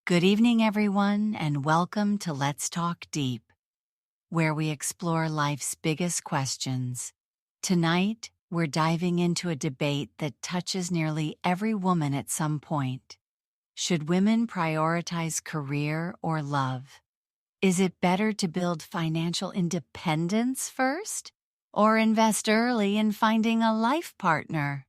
Good evening, everyone, and welcome to Let's Talk Deep, where we explore life's biggest questions. Tonight, we're diving into a debate that touches nearly every woman at some point. Should women prioritize career or love? Is it better to build financial independence first, or invest early in finding a life partner?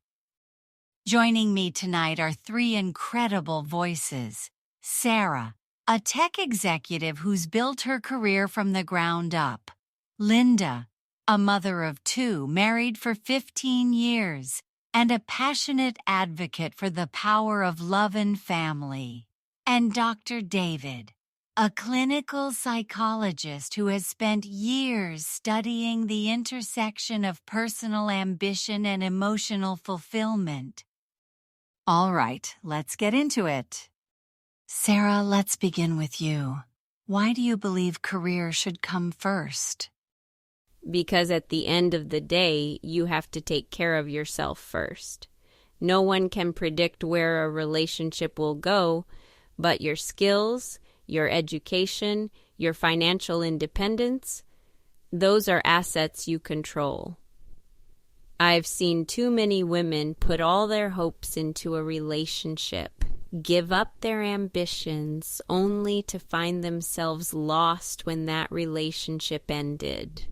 Joining me tonight are three incredible voices. Sarah, a tech executive who's built her career from the ground up. Linda, a mother of two, married for 15 years, and a passionate advocate for the power of love and family. And Dr. David, a clinical psychologist who has spent years studying the intersection of personal ambition and emotional fulfillment. All right, let's get into it. Sarah, let's begin with you. Why do you believe career should come first? Because at the end of the day, you have to take care of yourself first. No one can predict where a relationship will go, but your skills, your education, your financial independence, those are assets you control. I've seen too many women put all their hopes into a relationship, give up their ambitions only to find themselves lost when that relationship ended.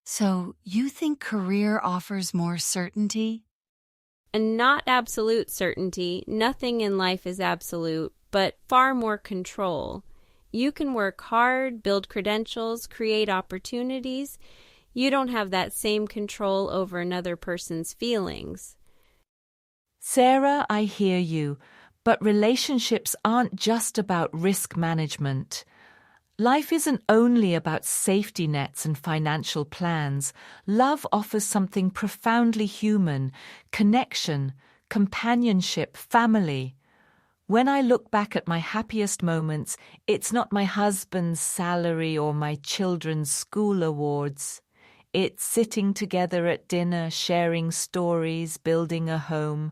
So, you think career offers more certainty? And not absolute certainty. Nothing in life is absolute, but far more control. You can work hard, build credentials, create opportunities. You don't have that same control over another person's feelings. Sarah, I hear you, but relationships aren't just about risk management. Life isn't only about safety nets and financial plans. Love offers something profoundly human: connection, companionship, family. When I look back at my happiest moments, it's not my husband's salary or my children's school awards. It's sitting together at dinner, sharing stories, building a home.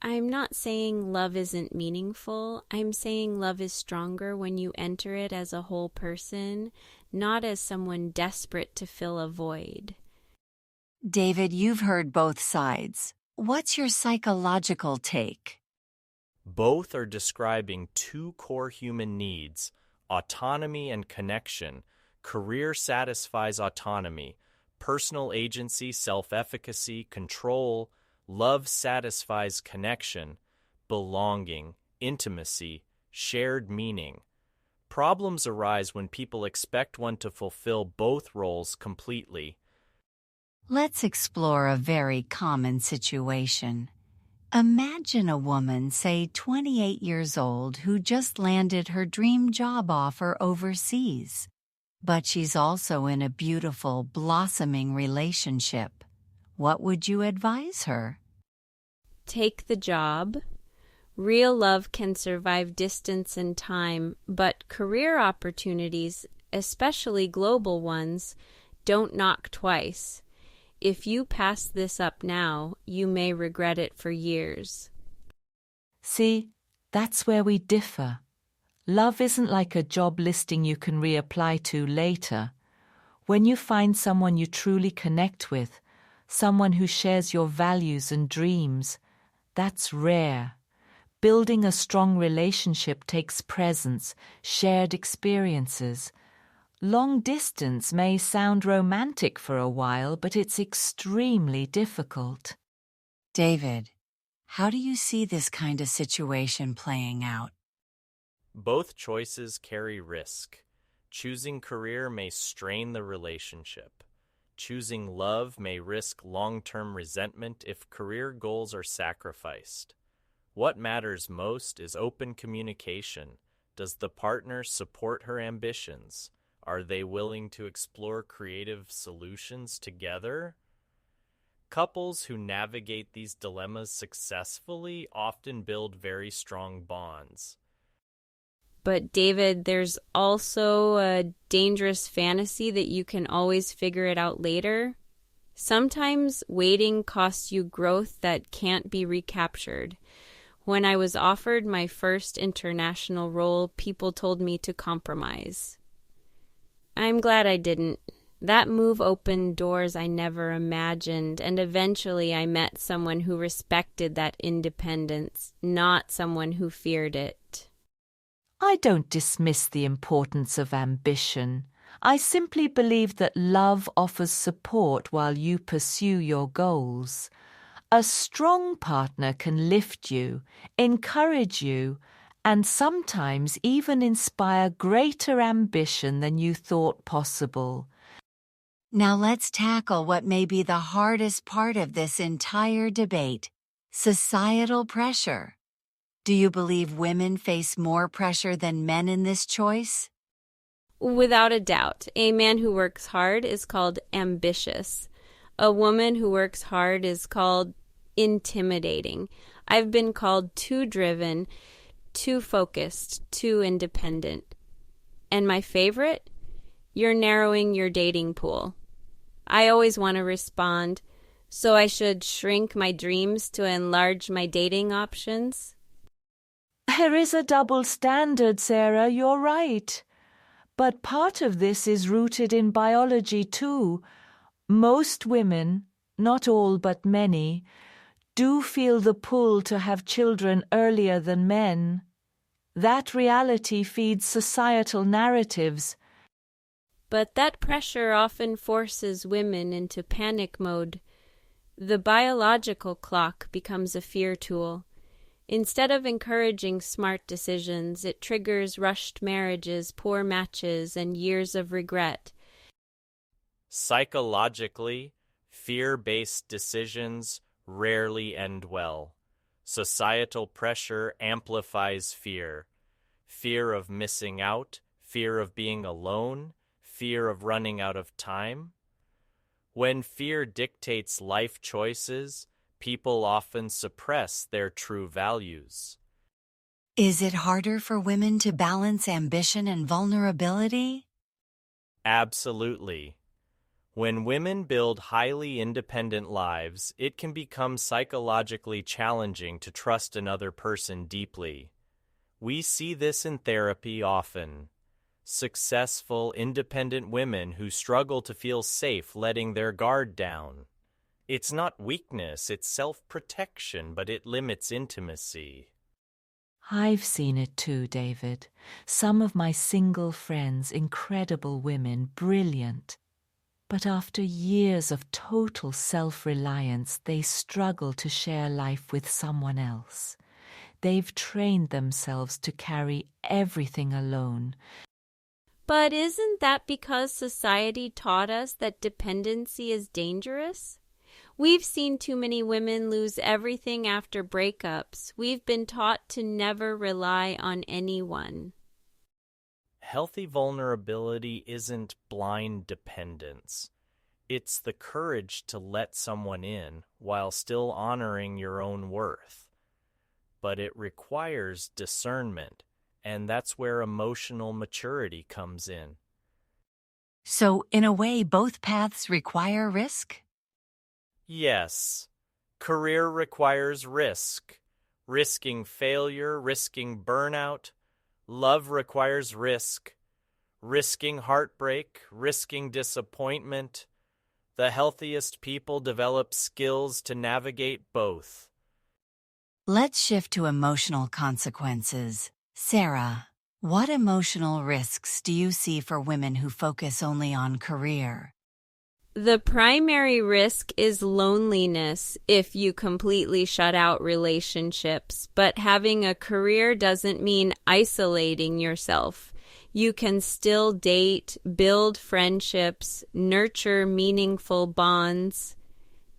I'm not saying love isn't meaningful. I'm saying love is stronger when you enter it as a whole person, not as someone desperate to fill a void. David, you've heard both sides. What's your psychological take? Both are describing two core human needs: autonomy and connection. Career satisfies autonomy, personal agency, self-efficacy, control. Love satisfies connection, belonging, intimacy, shared meaning. Problems arise when people expect one to fulfill both roles completely. Let's explore a very common situation. Imagine a woman, say 28 years old, who just landed her dream job offer overseas. But she's also in a beautiful, blossoming relationship. What would you advise her? Take the job. Real love can survive distance and time, but career opportunities, especially global ones, don't knock twice. If you pass this up now, you may regret it for years. See, that's where we differ. Love isn't like a job listing you can reapply to later. When you find someone you truly connect with, someone who shares your values and dreams, that's rare. Building a strong relationship takes presence, shared experiences. Long distance may sound romantic for a while, but it's extremely difficult. David, how do you see this kind of situation playing out? Both choices carry risk. Choosing career may strain the relationship. Choosing love may risk long-term resentment if career goals are sacrificed. What matters most is open communication. Does the partner support her ambitions? Are they willing to explore creative solutions together? Couples who navigate these dilemmas successfully often build very strong bonds. But David, there's also a dangerous fantasy that you can always figure it out later. Sometimes waiting costs you growth that can't be recaptured. When I was offered my first international role, people told me to compromise. I'm glad I didn't. That move opened doors I never imagined, and eventually I met someone who respected that independence, not someone who feared it. I don't dismiss the importance of ambition. I simply believe that love offers support while you pursue your goals. A strong partner can lift you, encourage you, and sometimes even inspire greater ambition than you thought possible. Now let's tackle what may be the hardest part of this entire debate: societal pressure. Do you believe women face more pressure than men in this choice? Without a doubt, a man who works hard is called ambitious. A woman who works hard is called intimidating. I've been called too driven, too focused, too independent. And my favorite? You're narrowing your dating pool. I always want to respond, so I should shrink my dreams to enlarge my dating options? There is a double standard, Sarah, you're right. But part of this is rooted in biology too. Most women, not all but many, do feel the pull to have children earlier than men. That reality feeds societal narratives. But that pressure often forces women into panic mode. The biological clock becomes a fear tool. Instead of encouraging smart decisions, it triggers rushed marriages, poor matches, and years of regret. Psychologically, fear-based decisions rarely end well. Societal pressure amplifies fear. Fear of missing out, fear of being alone, fear of running out of time. When fear dictates life choices, people often suppress their true values. Is it harder for women to balance ambition and vulnerability? Absolutely. When women build highly independent lives, it can become psychologically challenging to trust another person deeply. We see this in therapy often. Successful, independent women who struggle to feel safe letting their guard down. It's not weakness, it's self-protection, but it limits intimacy. I've seen it too, David. Some of my single friends, incredible women, brilliant. But after years of total self-reliance, they struggle to share life with someone else. They've trained themselves to carry everything alone. But isn't that because society taught us that dependency is dangerous? We've seen too many women lose everything after breakups. We've been taught to never rely on anyone. Healthy vulnerability isn't blind dependence. It's the courage to let someone in while still honoring your own worth. But it requires discernment, and that's where emotional maturity comes in. So, in a way, both paths require risk? Yes, career requires risk. Risking failure, risking burnout. Love requires risk. Risking heartbreak, risking disappointment. The healthiest people develop skills to navigate both. Let's shift to emotional consequences. Sarah, what emotional risks do you see for women who focus only on career? The primary risk is loneliness if you completely shut out relationships, but having a career doesn't mean isolating yourself. You can still date, build friendships, nurture meaningful bonds.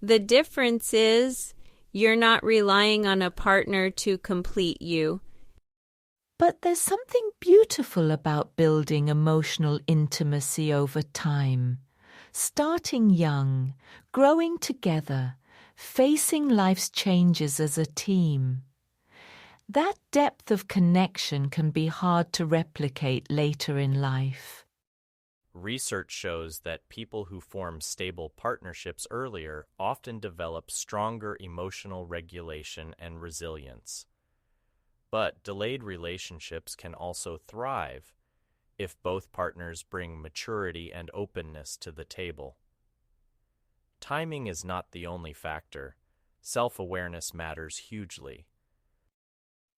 The difference is you're not relying on a partner to complete you. But there's something beautiful about building emotional intimacy over time. Starting young, growing together, facing life's changes as a team. That depth of connection can be hard to replicate later in life. Research shows that people who form stable partnerships earlier often develop stronger emotional regulation and resilience. But delayed relationships can also thrive if both partners bring maturity and openness to the table. Timing is not the only factor. Self-awareness matters hugely.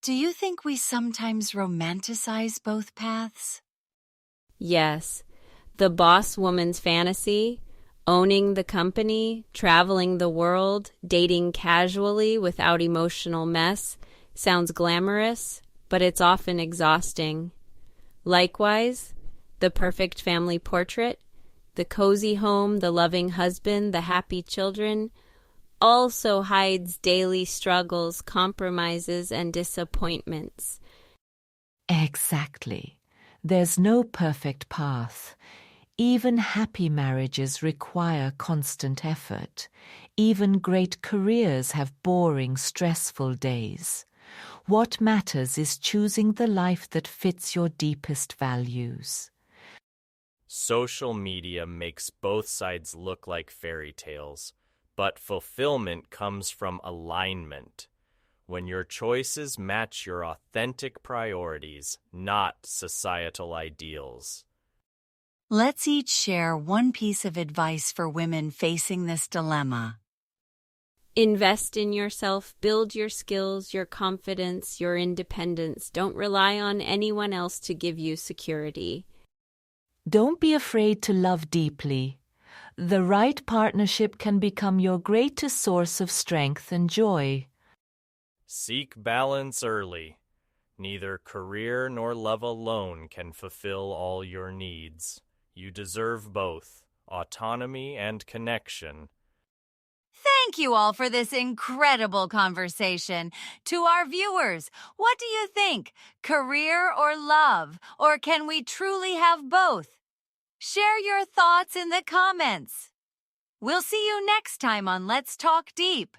Do you think we sometimes romanticize both paths? Yes, the boss woman's fantasy, owning the company, traveling the world, dating casually without emotional mess, sounds glamorous, but it's often exhausting. Likewise, the perfect family portrait, the cozy home, the loving husband, the happy children, also hides daily struggles, compromises, and disappointments. Exactly. There's no perfect path. Even happy marriages require constant effort. Even great careers have boring, stressful days. What matters is choosing the life that fits your deepest values. Social media makes both sides look like fairy tales, but fulfillment comes from alignment. When your choices match your authentic priorities, not societal ideals. Let's each share one piece of advice for women facing this dilemma. Invest in yourself, build your skills, your confidence, your independence. Don't rely on anyone else to give you security. Don't be afraid to love deeply. The right partnership can become your greatest source of strength and joy. Seek balance early. Neither career nor love alone can fulfill all your needs. You deserve both, autonomy and connection. Thank you all for this incredible conversation. To our viewers, what do you think? Career or love? Or can we truly have both? Share your thoughts in the comments. We'll see you next time on Let's Talk Deep.